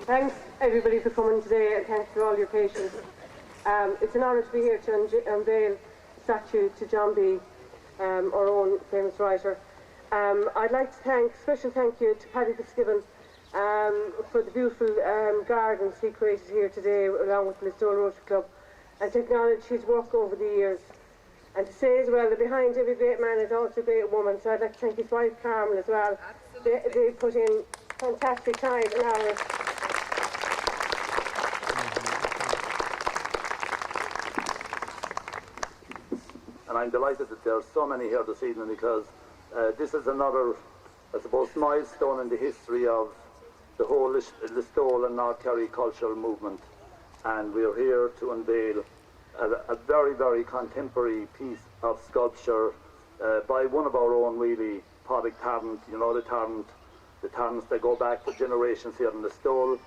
Thanks everybody for coming today, and thanks for all your patience. It's an honour to be here to unveil a statue to John B, our own famous writer. I'd like to special thank you to Paddy Fitzgibbon for the beautiful gardens he created here today, along with the Listowel Rotary Club, and to acknowledge his work over the years. And to say as well that behind every great man is also a great woman, so I'd like to thank his wife Carmen as well. They put in fantastic time and hours. And I'm delighted that there are so many here this evening, because this is another, I suppose, milestone in the history of the whole Listowel and North Kerry cultural movement. And we're here to unveil a very, very contemporary piece of sculpture by one of our own, really, Paddy Tarrant. You know, the Tarrants that go back for generations here in Listowel.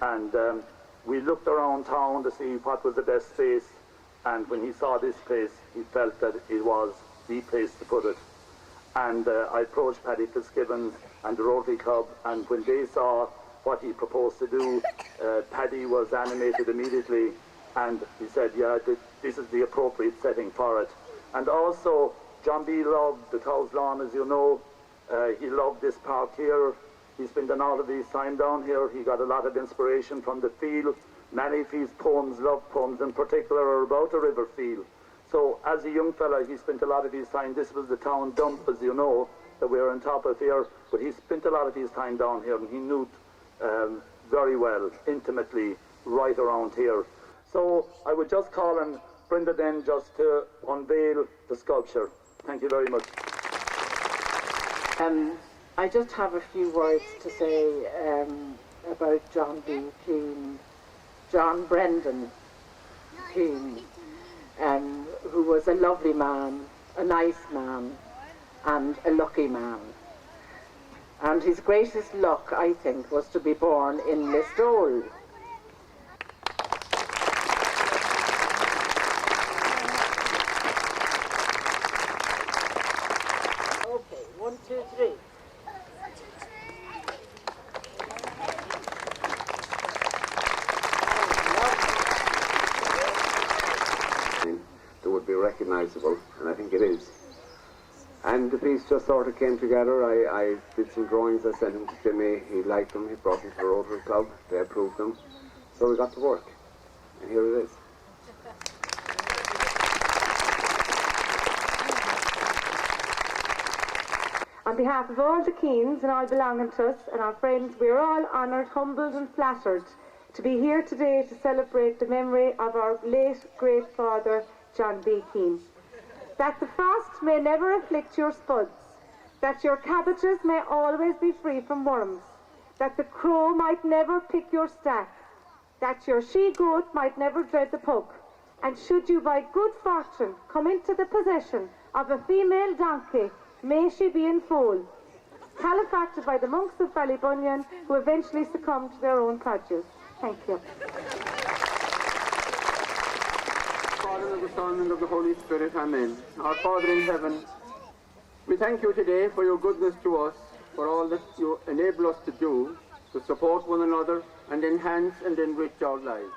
And we looked around town to see what was the best space, and when he saw this place, he felt that it was the place to put it. And I approached Paddy Fitzgibbon and the Rotary Club, and when they saw what he proposed to do, Paddy was animated immediately, and he said, yeah, this is the appropriate setting for it. And also, John B loved the Cow's Lawn, as you know. He loved this park here. He spent a lot of his time down here. He got a lot of inspiration from the field. Many of his poems, love poems in particular, are about the river field. So as a young fella, he spent a lot of his time. This was the town dump, as you know, that we're on top of here. But he spent a lot of his time down here, and he knew very well, intimately, right around here. So I would just call on Brenda then just to unveil the sculpture. Thank you very much. I just have a few words to say about John B. Keane, John Brendan Keane, who was a lovely man, a nice man, and a lucky man. And his greatest luck, I think, was to be born in Listowel. Okay, 1, 2, 3. That would be recognisable, and I think it is. And the piece just sort of came together. I did some drawings, I sent them to Jimmy, he liked them, he brought them to the Rotary Club, they approved them, so we got to work, and here it is. On behalf of all the Keanes and all belonging to us and our friends, we are all honoured, humbled and flattered to be here today to celebrate the memory of our late great father, John B. Keane. That the frost may never afflict your spuds, that your cabbages may always be free from worms, that the crow might never pick your stack, that your she-goat might never dread the poke, and should you by good fortune come into the possession of a female donkey, may she be in foal, calefacted by the monks of Ballybunion, who eventually succumbed to their own produce. Thank you. Father, of the Son, and of the Holy Spirit, amen. Our Father in heaven, we thank you today for your goodness to us, for all that you enable us to do, to support one another and enhance and enrich our lives.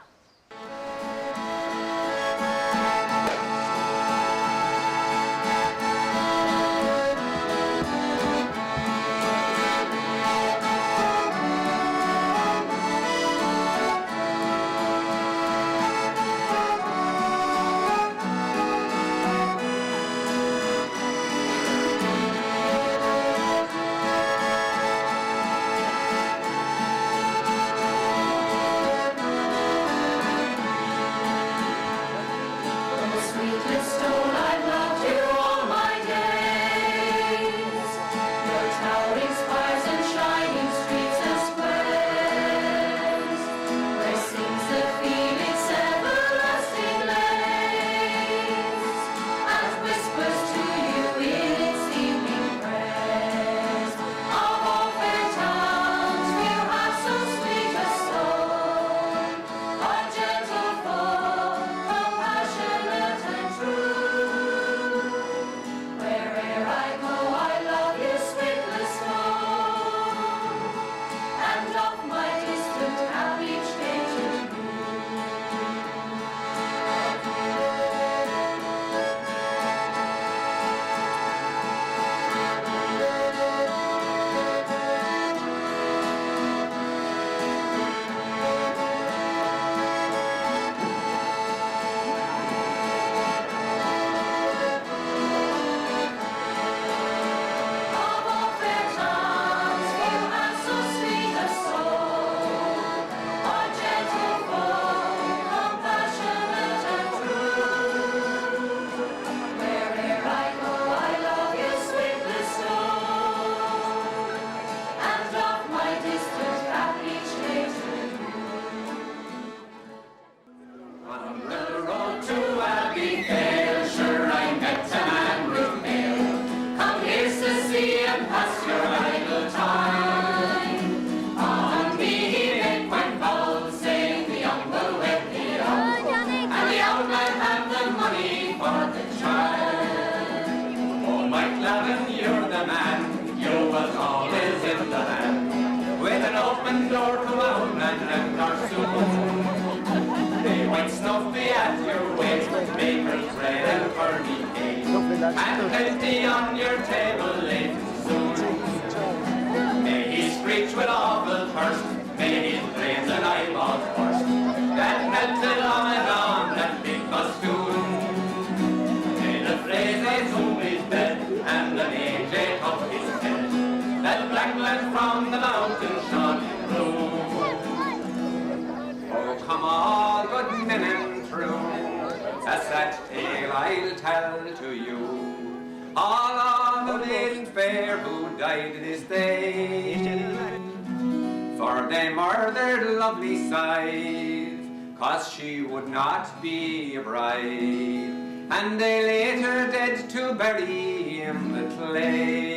pass your idle time. On the heath when fowls sing, the young will wed the old, and the old man have the money for the child. Oh, Mike Lavin, you're the man, you was always in the land, with an open door to old man and our soon. They white snuff be at your waist, baker's bread and curly cake, and plenty on your table late soon. May he screech with awful thirst, may his brains and eyeballs burst, that melted on and on that big festoon. May the phrases whom his bed, and the AJ up his head, that black man from the mountain shone in blue. Oh, come all good men and true, a sad tale I'll tell to you. All of the maiden fair who died this day, for they murdered lovely sighs, 'cause she would not be a bride, and they laid her dead to bury in the clay.